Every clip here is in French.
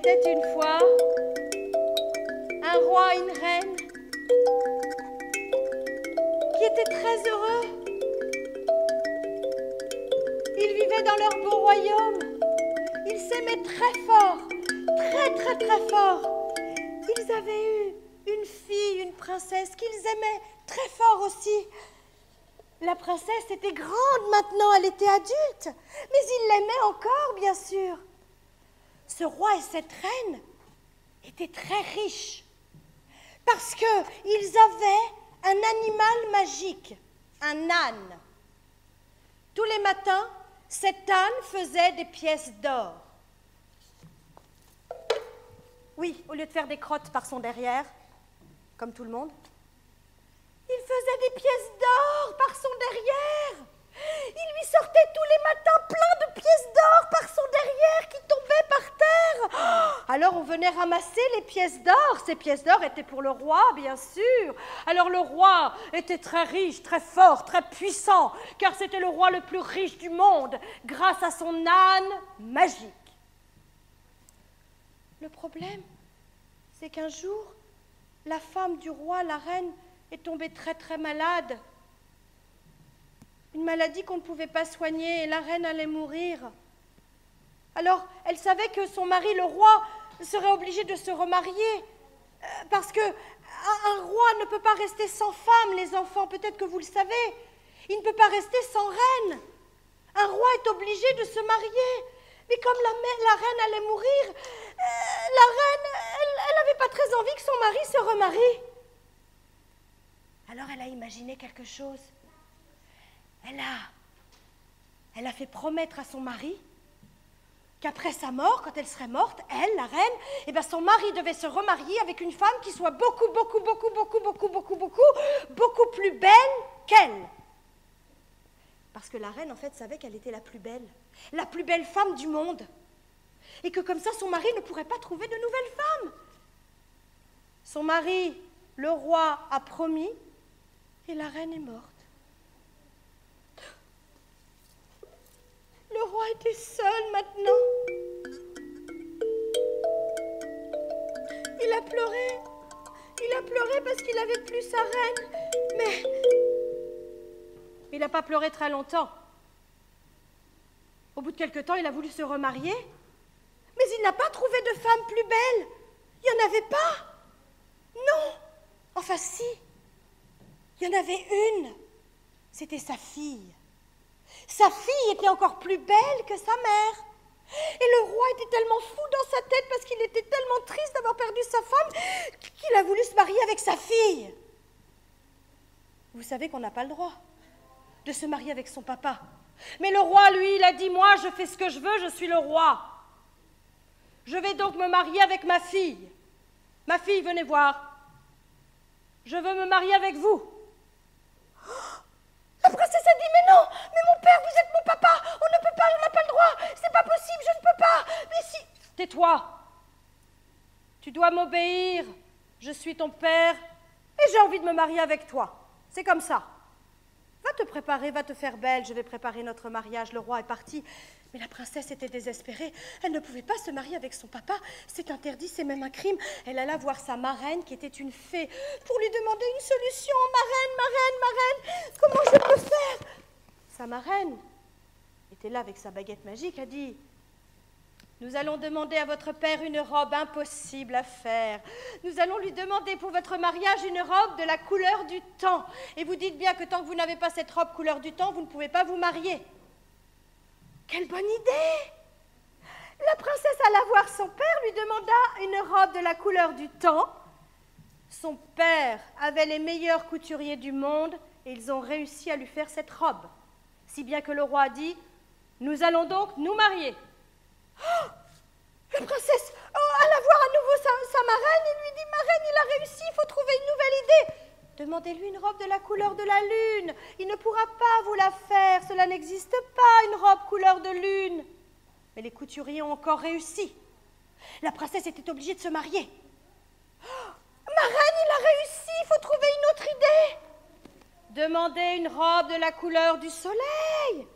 était une fois un roi et une reine qui étaient très heureux. Ils vivaient dans leur beau royaume. Ils s'aimaient très fort, très fort. Ils avaient eu une fille, une princesse qu'ils aimaient très fort aussi. La princesse était grande maintenant, elle était adulte, mais ils l'aimaient encore, bien sûr. Ce roi et cette reine étaient très riches parce qu'ils avaient un animal magique, un âne. Tous les matins, cet âne faisait des pièces d'or. Oui, au lieu de faire des crottes par son derrière, comme tout le monde, il faisait des pièces d'or par son derrière. Il lui sortait tous les matins plein de pièces d'or par son derrière qui tombaient par terre. Alors on venait ramasser les pièces d'or. Ces pièces d'or étaient pour le roi, bien sûr. Alors le roi était très riche, très fort, très puissant, car c'était le roi le plus riche du monde, grâce à son âne magique. Le problème, c'est qu'un jour, la femme du roi, la reine, est tombée très malade. Une maladie qu'on ne pouvait pas soigner et la reine allait mourir. Alors, elle savait que son mari, le roi, serait obligé de se remarier parce que un roi ne peut pas rester sans femme, les enfants, peut-être que vous le savez. Il ne peut pas rester sans reine. Un roi est obligé de se marier. Mais comme la reine allait mourir, la reine, elle n'avait pas très envie que son mari se remarie. Alors elle a imaginé quelque chose. Elle a fait promettre à son mari qu'après sa mort, quand elle serait morte, elle, la reine, son mari devait se remarier avec une femme qui soit beaucoup plus belle qu'elle. Parce que la reine, en fait, savait qu'elle était la plus belle femme du monde. Et que comme ça, son mari ne pourrait pas trouver de nouvelles femmes. Son mari, le roi, a promis et la reine est morte. Le roi était seul maintenant. Il a pleuré parce qu'il n'avait plus sa reine. Mais il n'a pas pleuré très longtemps. Au bout de quelque temps, il a voulu se remarier, mais il n'a pas trouvé de femme plus belle. Il n'y en avait pas. Non. Enfin si. Il y en avait une. C'était sa fille. Sa fille était encore plus belle que sa mère. Et le roi était tellement fou dans sa tête parce qu'il était tellement triste d'avoir perdu sa femme qu'il a voulu se marier avec sa fille. Vous savez qu'on n'a pas le droit de se marier avec son papa. Mais le roi, lui, il a dit, moi, je fais ce que je veux, je suis le roi. Je vais donc me marier avec ma fille. Ma fille, venez voir. Je veux me marier avec vous. La princesse a dit, mais non, mais mon père, vous êtes mon papa, on ne peut pas, on n'a pas le droit, c'est pas possible, je ne peux pas, mais si... Tais-toi, tu dois m'obéir, je suis ton père, et j'ai envie de me marier avec toi, c'est comme ça. Va te préparer, va te faire belle, je vais préparer notre mariage, le roi est parti. Mais la princesse était désespérée, elle ne pouvait pas se marier avec son papa, c'est interdit, c'est même un crime. Elle alla voir sa marraine, qui était une fée, pour lui demander une solution. Marraine, comment je peux faire? Sa marraine était là avec sa baguette magique, a dit, nous allons demander à votre père une robe impossible à faire. Nous allons lui demander pour votre mariage une robe de la couleur du temps. Et vous dites bien que tant que vous n'avez pas cette robe couleur du temps, vous ne pouvez pas vous marier. Quelle bonne idée! La princesse alla voir son père, lui demanda une robe de la couleur du temps. Son père avait les meilleurs couturiers du monde et ils ont réussi à lui faire cette robe. Si bien que le roi a dit, nous allons donc nous marier. Oh, la princesse alla voir à nouveau sa marraine et lui dit, marraine, il a réussi, il faut trouver une nouvelle idée. Demandez-lui une robe de la couleur de la lune. Il ne pourra pas vous la faire. Cela n'existe pas, une robe couleur de lune. Mais les couturiers ont encore réussi. La princesse était obligée de se marier. Oh, ma reine, il a réussi. Il faut trouver une autre idée. Demandez une robe de la couleur du soleil.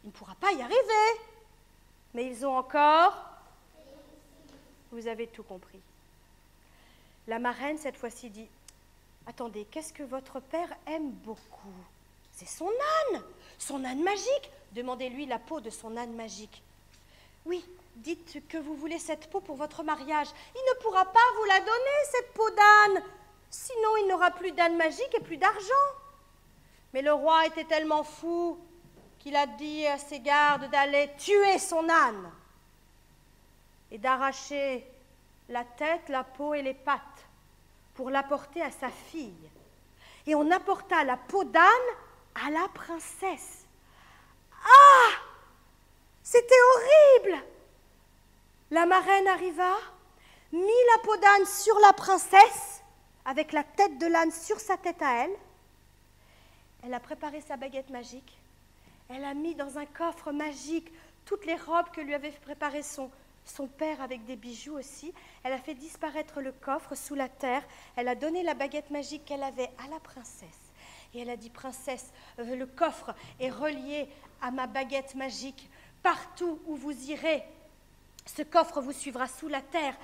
Il ne pourra pas y arriver. Mais ils ont encore... vous avez tout compris. La marraine, cette fois-ci, dit « Attendez, qu'est-ce que votre père aime beaucoup? C'est son âne magique. Demandez-lui la peau de son âne magique. Oui, dites que vous voulez cette peau pour votre mariage. Il ne pourra pas vous la donner, cette peau d'âne. Sinon, il n'aura plus d'âne magique et plus d'argent. » Mais le roi était tellement fou qu'il a dit à ses gardes d'aller tuer son âne et d'arracher la tête, la peau et les pattes pour l'apporter à sa fille. Et on apporta la peau d'âne à la princesse. Ah! C'était horrible! La marraine arriva, mit la peau d'âne sur la princesse, avec la tête de l'âne sur sa tête à elle. Elle a préparé sa baguette magique. Elle a mis dans un coffre magique toutes les robes que lui avait préparées son père avec des bijoux aussi. Elle a fait disparaître le coffre sous la terre. Elle a donné la baguette magique qu'elle avait à la princesse. Et elle a dit, princesse, le coffre est relié à ma baguette magique. Partout où vous irez, ce coffre vous suivra sous la terre.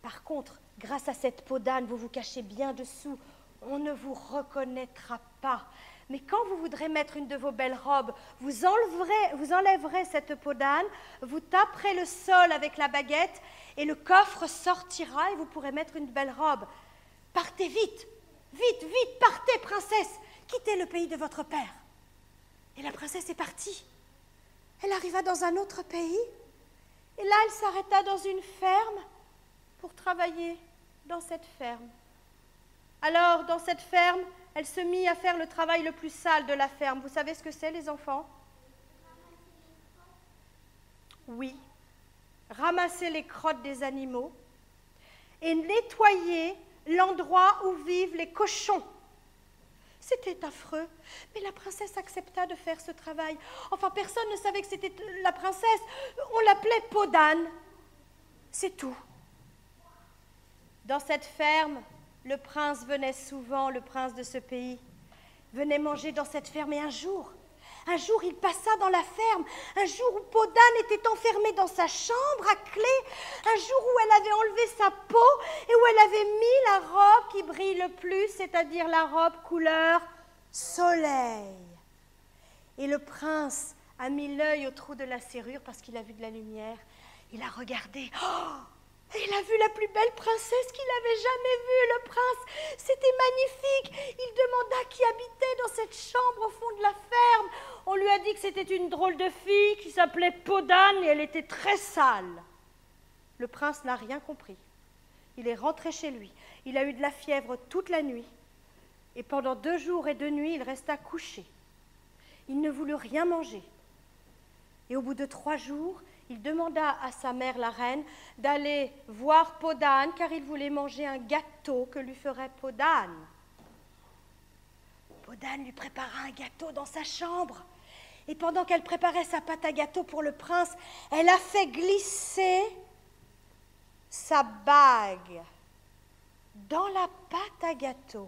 Par contre, grâce à cette peau d'âne, vous vous cachez bien dessous. On ne vous reconnaîtra pas. Mais quand vous voudrez mettre une de vos belles robes, vous enlèverez cette peau d'âne, vous taperez le sol avec la baguette et le coffre sortira et vous pourrez mettre une belle robe. Partez vite, vite, vite, partez, princesse, quittez le pays de votre père. Et la princesse est partie. Elle arriva dans un autre pays et là, elle s'arrêta dans une ferme pour travailler dans cette ferme. Alors, dans cette ferme, elle se mit à faire le travail le plus sale de la ferme. Vous savez ce que c'est, les enfants? Oui, ramasser les crottes des animaux et nettoyer l'endroit où vivent les cochons. C'était affreux, mais la princesse accepta de faire ce travail. Enfin, personne ne savait que c'était la princesse. On l'appelait peau d'âne. C'est tout. Dans cette ferme, le prince venait souvent, le prince de ce pays, venait manger dans cette ferme. Et un jour, il passa dans la ferme, un jour où peau d'âne était enfermée dans sa chambre à clé, un jour où elle avait enlevé sa peau et où elle avait mis la robe qui brille le plus, c'est-à-dire la robe couleur soleil. Et le prince a mis l'œil au trou de la serrure parce qu'il a vu de la lumière. Il a regardé. Oh! Et il a vu la plus belle princesse qu'il avait jamais vue, le prince. C'était magnifique. Il demanda qui habitait dans cette chambre au fond de la ferme. On lui a dit que c'était une drôle de fille qui s'appelait Peau d'âne et elle était très sale. Le prince n'a rien compris. Il est rentré chez lui. Il a eu de la fièvre toute la nuit. Et pendant 2 jours et 2 nuits, il resta couché. Il ne voulut rien manger. Et au bout de 3 jours, il demanda à sa mère, la reine, d'aller voir Peau d'âne, car il voulait manger un gâteau que lui ferait Peau d'âne. Peau d'âne lui prépara un gâteau dans sa chambre. Et pendant qu'elle préparait sa pâte à gâteau pour le prince, elle a fait glisser sa bague dans la pâte à gâteau.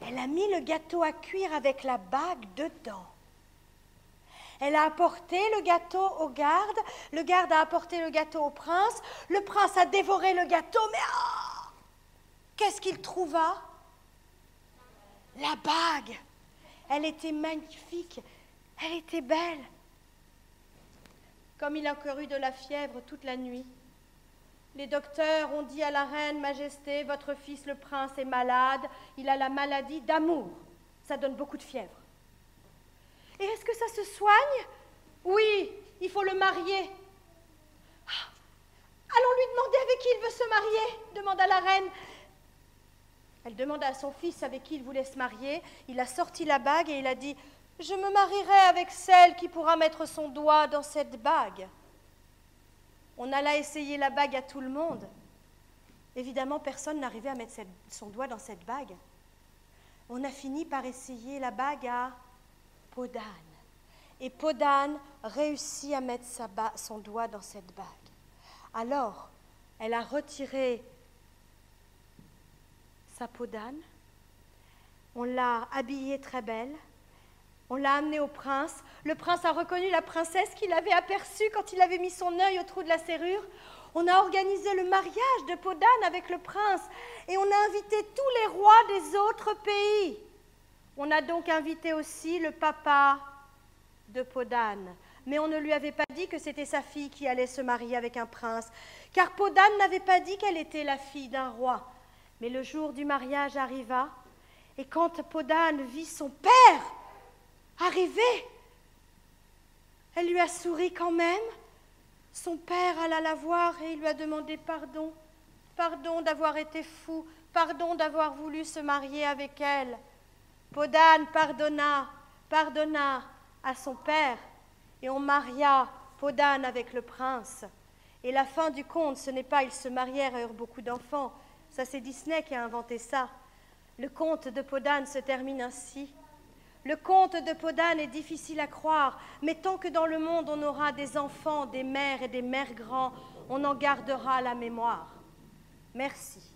Elle a mis le gâteau à cuire avec la bague dedans. Elle a apporté le gâteau au garde, le garde a apporté le gâteau au prince, le prince a dévoré le gâteau, mais oh, qu'est-ce qu'il trouva? La bague. Elle était magnifique, elle était belle. Comme il a encore eu de la fièvre toute la nuit, les docteurs ont dit à la reine, Majesté, votre fils le prince est malade, il a la maladie d'amour, ça donne beaucoup de fièvre. Et est-ce que ça se soigne? Oui, il faut le marier. Ah, allons lui demander avec qui il veut se marier, demanda la reine. Elle demanda à son fils avec qui il voulait se marier. Il a sorti la bague et il a dit, je me marierai avec celle qui pourra mettre son doigt dans cette bague. On alla essayer la bague à tout le monde. Évidemment, personne n'arrivait à mettre son doigt dans cette bague. On a fini par essayer la bague à Peau d'âne. Et Peau d'âne réussit à mettre son doigt dans cette bague. Alors, elle a retiré sa peau d'âne, on l'a habillée très belle, on l'a amenée au prince. Le prince a reconnu la princesse qu'il avait aperçue quand il avait mis son œil au trou de la serrure. On a organisé le mariage de Podane avec le prince et on a invité tous les rois des autres pays. On a donc invité aussi le papa de Podane. Mais on ne lui avait pas dit que c'était sa fille qui allait se marier avec un prince, car Podane n'avait pas dit qu'elle était la fille d'un roi. Mais le jour du mariage arriva, et quand Podane vit son père arriver, elle lui a souri quand même. Son père alla la voir et il lui a demandé pardon. Pardon d'avoir été fou, pardon d'avoir voulu se marier avec elle. Podane pardonna à son père et on maria Podane avec le prince. Et la fin du conte, ce n'est pas ils se marièrent et eurent beaucoup d'enfants. Ça, c'est Disney qui a inventé ça. Le conte de Podane se termine ainsi. Le conte de Podane est difficile à croire, mais tant que dans le monde on aura des enfants, des mères et des mères grands, on en gardera la mémoire. Merci.